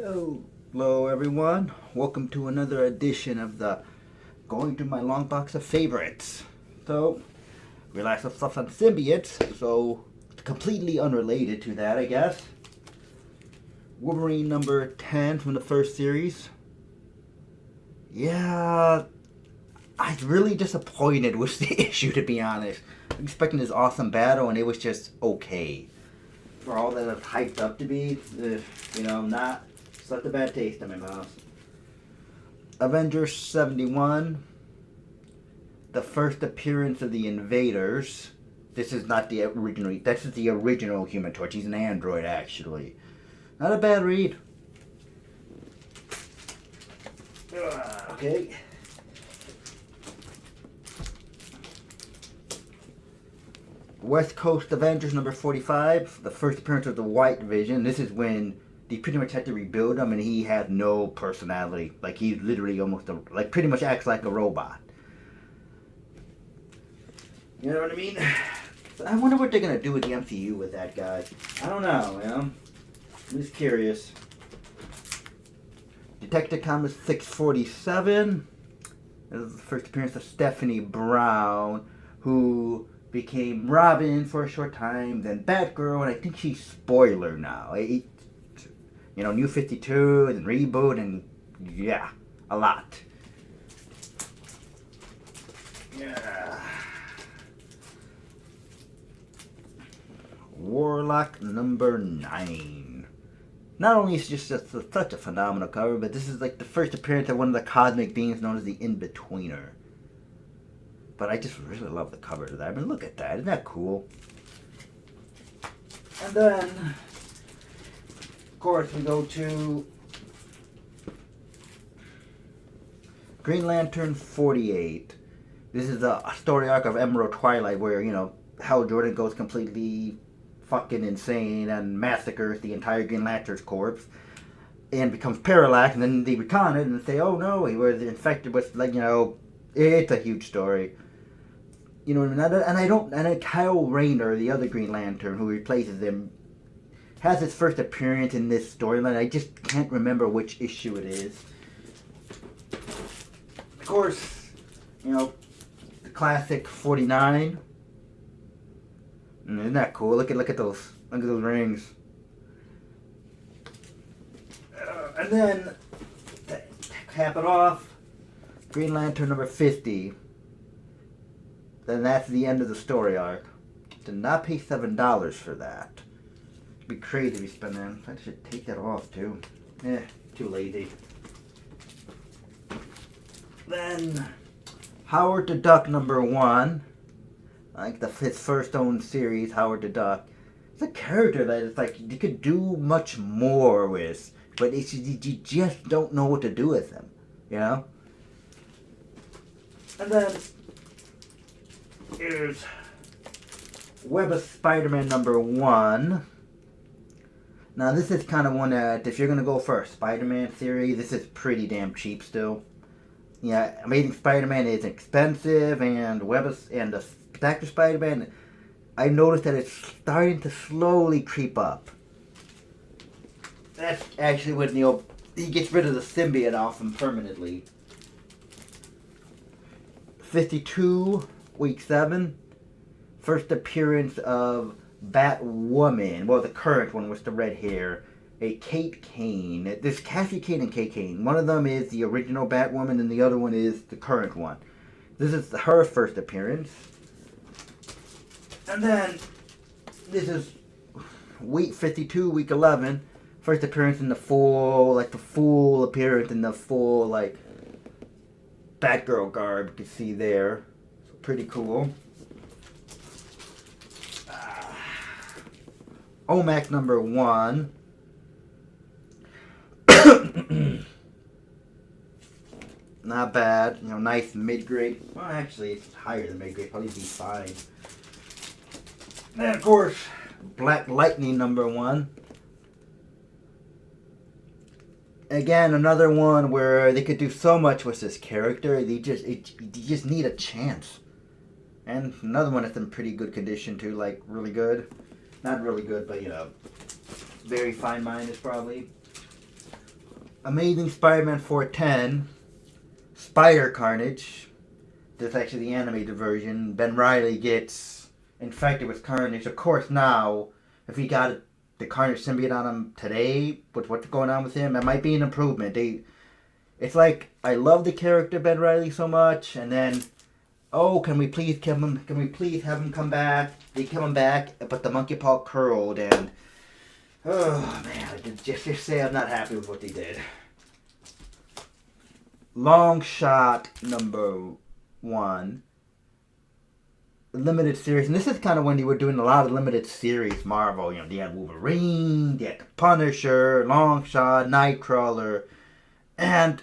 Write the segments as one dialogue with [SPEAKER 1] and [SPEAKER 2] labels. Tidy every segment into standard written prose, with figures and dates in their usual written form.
[SPEAKER 1] Hello, everyone. Welcome to another edition of the Going Through My Long Box of Favorites. So, realize some stuff on symbiotes, so completely unrelated to that, I guess. Wolverine number 10 from the first series. Yeah, I was really disappointed with the issue, to be honest. I'm expecting this awesome battle, and it was just okay. For all that it's hyped up to be, not. Just left a bad taste in my mouth. Avengers 71, the first appearance of the Invaders. This is not the original. This is the original Human Torch. He's an android, actually. Not a bad read. Okay. West Coast Avengers number 45, the first appearance of the White Vision. This is when they pretty much had to rebuild him, and he had no personality. Like, he's literally pretty much acts like a robot. You know what I mean? I wonder what they're gonna do with the MCU with that guy. I don't know, I'm just curious. Detective Comics 647. This is the first appearance of Stephanie Brown, who became Robin for a short time, then Batgirl, and I think she's spoiler now. New 52, and reboot, and yeah, a lot. Yeah. Warlock number 9. Not only is it just such a phenomenal cover, but this is like the first appearance of one of the cosmic beings known as the In-Betweener. But I just really love the cover of that. I mean, look at that. Isn't that cool? And then, of course, we go to Green Lantern 48. This is a story arc of Emerald Twilight where, Hal Jordan goes completely fucking insane and massacres the entire Green Lantern's corpse and becomes parallax, and then they recon it and say, oh no, he was infected with, it's a huge story. You know what I mean? And Kyle Rayner, the other Green Lantern who replaces him, has his first appearance in this storyline. I just can't remember which issue it is. Of course, the classic 49. Isn't that cool? Look at those rings. And then to cap it off, Green Lantern number 50. Then that's the end of the story arc. Did not pay $7 for that. It'd be crazy to be spending. I should take that off too. Too lazy. Then Howard the Duck number 1. Like his first own series, Howard the Duck. It's a character that it's like you could do much more with, but you just don't know what to do with him, And then here's Web of Spider-Man number 1. Now this is kind of one that, if you're going to go for a Spider-Man series, this is pretty damn cheap still. Yeah, Amazing Spider-Man is expensive, and and the Spectacular Spider-Man, I noticed that it's starting to slowly creep up. That's actually when, he gets rid of the symbiote off him permanently. 52, week 7. First appearance of Batwoman. Well, the current one with the red hair. A Kate Kane. There's Cassie Kane and Kate Kane. One of them is the original Batwoman, and the other one is the current one. This is her first appearance. And then, this is week 52, week 11. First appearance in the full appearance in the full, Batgirl garb. You can see there. So pretty cool. OMAC number 1. Not bad. Nice mid-grade. Well, actually, it's higher than mid-grade. Probably B5. And, of course, Black Lightning number 1. Again, another one where they could do so much with this character. You just need a chance. And another one that's in pretty good condition, too. Really good. Not really good, but, very fine-minded, probably. Amazing Spider-Man 410, Spider Carnage. That's actually the animated version. Ben Riley gets infected with Carnage. Of course, now, if he got the Carnage symbiote on him today, with what's going on with him, it might be an improvement. It's like, I love the character Ben Riley so much, and then, oh, can we please have him come back? They come back, but the monkey paw curled, and, oh man, I can just say I'm not happy with what they did. Long shot number 1. Limited series, and this is kind of when they were doing a lot of limited series Marvel. You know, they had Wolverine, they had the Punisher, Longshot, Nightcrawler, and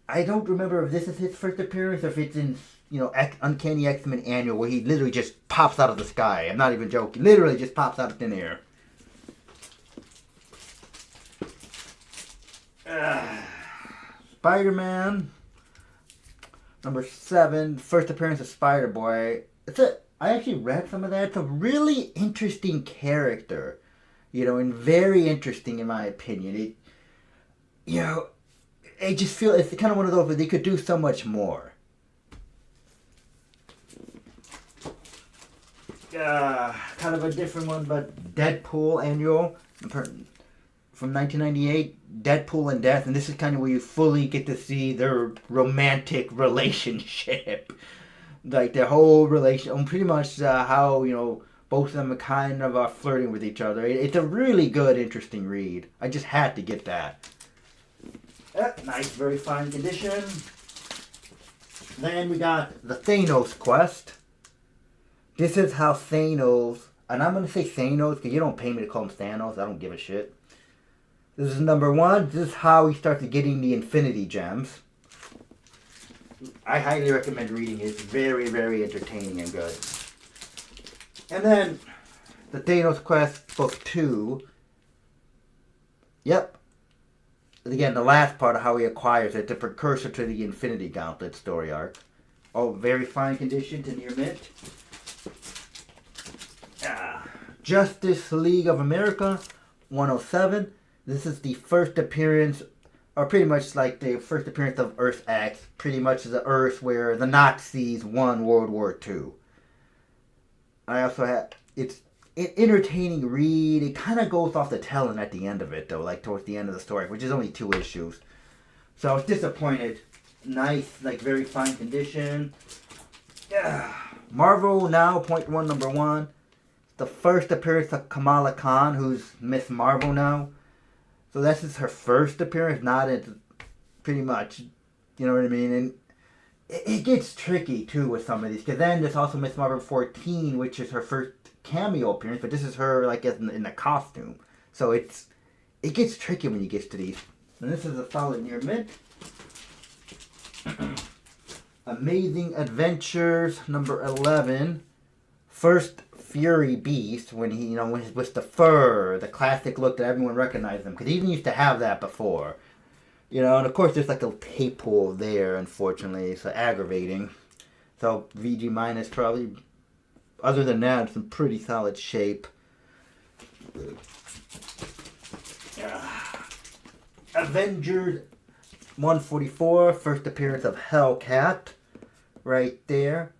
[SPEAKER 1] I don't remember if this is his first appearance or if it's in, you know, Uncanny X-Men Annual, where he literally just pops out of the sky. I'm not even joking. Literally just pops out of thin air. Spider-Man number 7, first appearance of Spider-Boy. I actually read some of that. It's a really interesting character, you know, and very interesting in my opinion. I just feel it's kind of one of those where they could do so much more. Kind of a different one, but Deadpool Annual from 1998, Deadpool and Death, and this is kind of where you fully get to see their romantic relationship. Like their whole relation, and pretty much how, you know, both of them are kind of flirting with each other. It's a really good, interesting read. I just had to get that. Nice, very fine condition. Then we got the Thanos quest. This is how Thanos, and I'm going to say Thanos because you don't pay me to call him Thanos. I don't give a shit. This is number 1. This is how he starts getting the Infinity Gems. I highly recommend reading it. It's very, very entertaining and good. And then, the Thanos Quest Book 2. Yep. Again, the last part of how he acquires it, the precursor to the Infinity Gauntlet story arc. Oh, very fine condition to near mint. Justice League of America 107. This is the first appearance, or pretty much like the first appearance of Earth X, pretty much the Earth where the Nazis won World War II. I also have, it's an entertaining read. It kind of goes off the telling at the end of it, though, like towards the end of the story, which is only 2 issues. So I was disappointed. Nice, like very fine condition. Marvel Now, .1 number 1. The first appearance of Kamala Khan, who's Miss Marvel now. So this is her first appearance, not in, pretty much, you know what I mean? And it gets tricky, too, with some of these. Because then there's also Miss Marvel 14, which is her first cameo appearance. But this is her, like, in the costume. So it gets tricky when you get to these. And this is a solid near mint. Amazing Adventures, number 11. First Fury Beast, when he, you know, with the fur, the classic look that everyone recognized him, because he even used to have that before, you know. And of course, there's like a tape hole there, unfortunately, so aggravating. So VG minus probably. Other than that, it's in pretty solid shape. Avengers 144, first appearance of Hellcat, right there.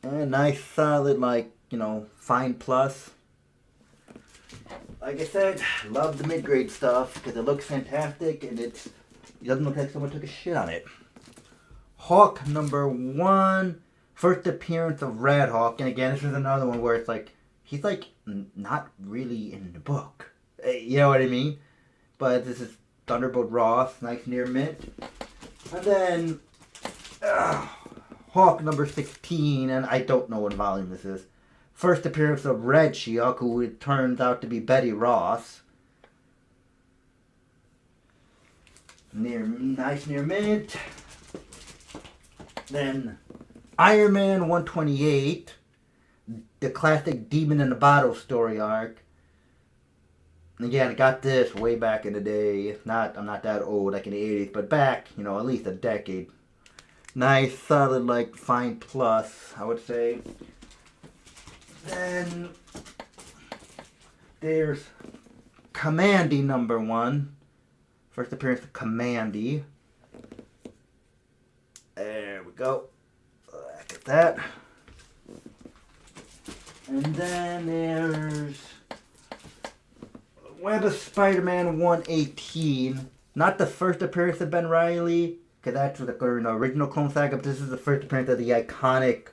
[SPEAKER 1] And nice, solid, like, you know, fine plus. Like I said, love the mid-grade stuff because it looks fantastic and it doesn't look like someone took a shit on it. Hawk number 1, first appearance of Red Hawk. And again, this is another one where it's like, he's like not really in the book. You know what I mean? But this is Thunderbolt Ross, nice near mint. And then Hawk number 16, and I don't know what volume this is. First appearance of Red She-Hulk, who it turns out to be Betty Ross. Nice near mint. Then Iron Man 128, the classic Demon in the Bottle story arc. And again, I got this way back in the day. I'm not that old, like in the 80s, but back, you know, at least a decade. Nice, solid, like, fine plus, I would say. Then there's Commandy #1. First appearance of Commandy. There we go. Look at that. And then there's Web of Spider-Man 118. Not the first appearance of Ben Reilly, because that's the original Clone Saga, but this is the first appearance of the iconic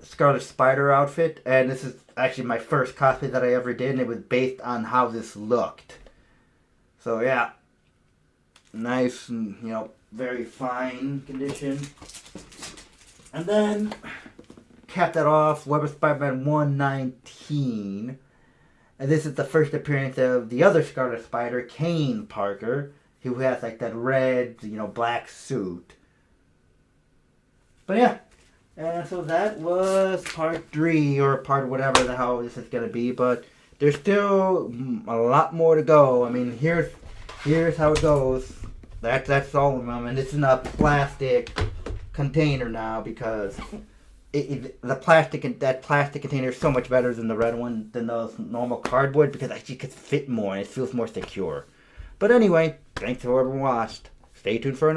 [SPEAKER 1] Scarlet Spider outfit. And this is actually my first cosplay that I ever did, and it was based on how this looked. So yeah, nice and, very fine condition. And then, cap that off, Web of Spider-Man 119. And this is the first appearance of the other Scarlet Spider, Kane Parker, who has like that red, black suit. But yeah, and so that was part 3, or part whatever the hell this is gonna be. But there's still a lot more to go. I mean, here's how it goes. That's all of them, and it's in a plastic container now because that plastic container is so much better than the red one, than those normal cardboard, because actually it could fit more and it feels more secure. But anyway, thanks for whoever watched. Stay tuned for another.